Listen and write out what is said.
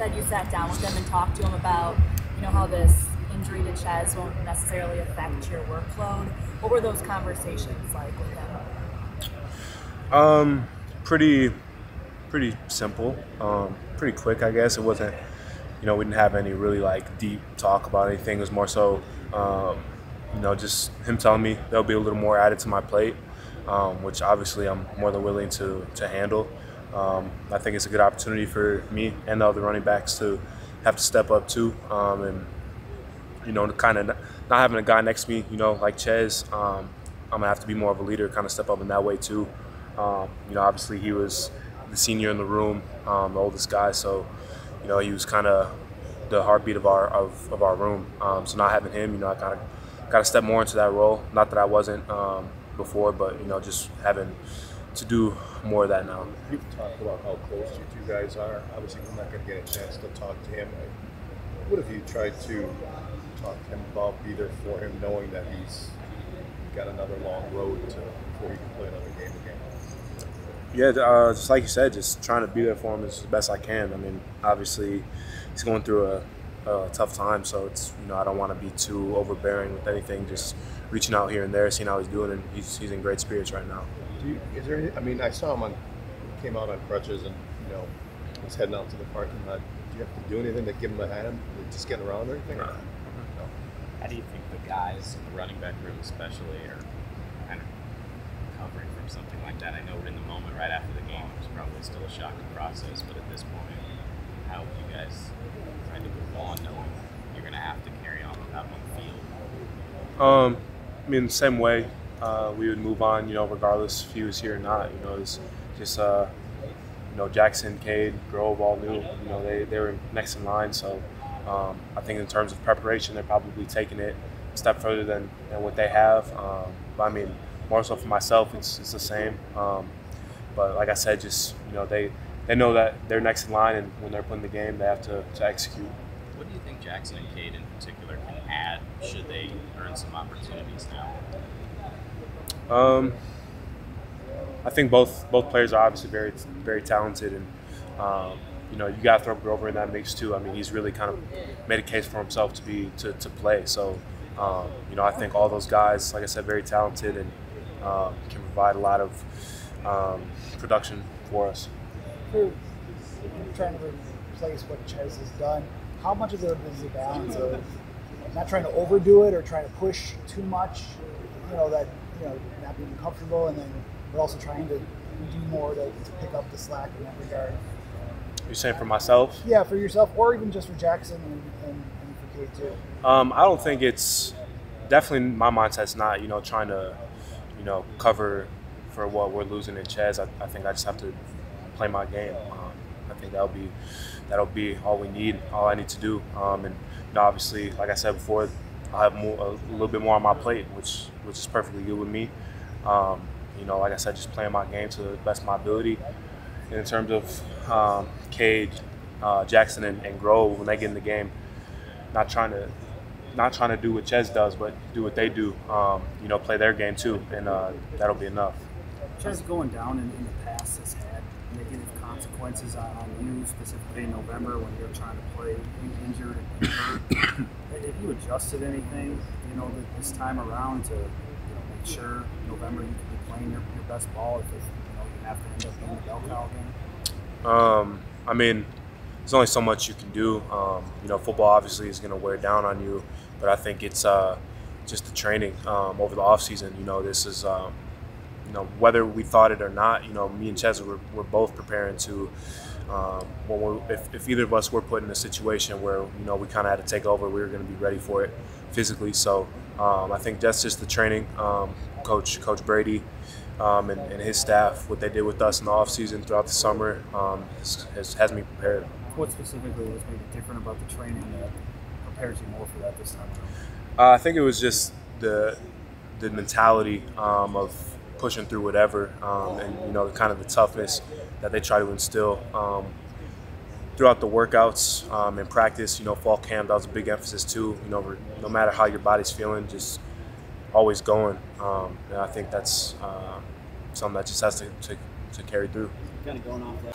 Said you sat down with him and talked to him about, how this injury to Ches won't necessarily affect your workload. What were those conversations like with him? Pretty simple. Pretty quick, I guess. It wasn't, we didn't have any really like deep talk about anything. It was more so, just him telling me there'll be a little more added to my plate, which obviously I'm more than willing to handle. I think it's a good opportunity for me and the other running backs to have to step up too, and kind of not having a guy next to me, like Ches. I'm gonna have to be more of a leader, kind of step up in that way too. Obviously he was the senior in the room, the oldest guy, so he was kind of the heartbeat of our room. So not having him, I kind of got to step more into that role. Not that I wasn't before, but just having to do more of that now. You've talked about how close you two guys are. Obviously, we're not going to get a chance to talk to him. What have you tried to talk to him about, either for him knowing that he's got another long road before he can play another game again? Yeah, just like you said, just trying to be there for him as best I can. I mean, obviously, he's going through a tough time, so it's I don't want to be too overbearing with anything. Just reaching out here and there, seeing how he's doing, and he's in great spirits right now. Is there? I mean, I saw him came out on crutches, and he's heading out to the parking lot. Do you have to do anything to give him a hand, just get around or anything? No. No. How do you think the guys in the running back room especially are kind of recovering from something like that? I know in the moment right after the game it was probably still a shocking process, but at this point, how have you guys tried to move on knowing you're going to have to carry on without on the field? I mean, the same way we would move on, regardless if he was here or not. It's just, Jackson, Cade, Grove all knew, they were next in line. So I think in terms of preparation, they're probably taking it a step further than what they have. But I mean, more so for myself, it's the same. But like I said, just, they know that they're next in line, and when they're playing the game, they have to execute. What do you think Jackson and Cade in particular can add should they earn some opportunities now? I think both players are obviously very talented, and you got to throw Grover in that mix too. I mean, he's really kind of made a case for himself to play. So I think all those guys, like I said, very talented and can provide a lot of production for us. For trying to replace what Ches has done, how much of it is the balance of not trying to overdo it or trying to push too much, not being comfortable, and then but also trying to do more to pick up the slack in that regard? You're saying for myself? Yeah, for yourself, or even just for Jackson and for Cade too. I don't think it's definitely my mindset's not trying to cover for what we're losing in Ches. I think I just have to play my game. I think that'll be all we need, all I need to do. And obviously, like I said before, I have a little bit more on my plate, which is perfectly good with me. Like I said, just playing my game to the best of my ability. And in terms of Cade, Jackson, and Grove, when they get in the game, not trying to do what Ches does, but do what they do. Play their game too, and that'll be enough. Ches going down in the past has had negative consequences on you, specifically in November when you're trying to play injured and hurt. Have you adjusted anything, this time around to make sure November you can be playing your best ball if you have to end up being the bell cow again? I mean, there's only so much you can do. Football obviously is going to wear down on you, but I think it's just the training over the off season. This is whether we thought it or not. Me and Ches were both preparing to. If either of us were put in a situation where we kind of had to take over, we were going to be ready for it physically. So I think that's just the training. Coach Brady and his staff, what they did with us in the off season throughout the summer, has me prepared. What specifically was maybe different about the training that prepares you more for that this time I think it was just the mentality of pushing through whatever, and kind of the toughness that they try to instill throughout the workouts and practice. Fall camp, that was a big emphasis too. No matter how your body's feeling, just always going. And I think that's something that just has to carry through. Kind of going off that.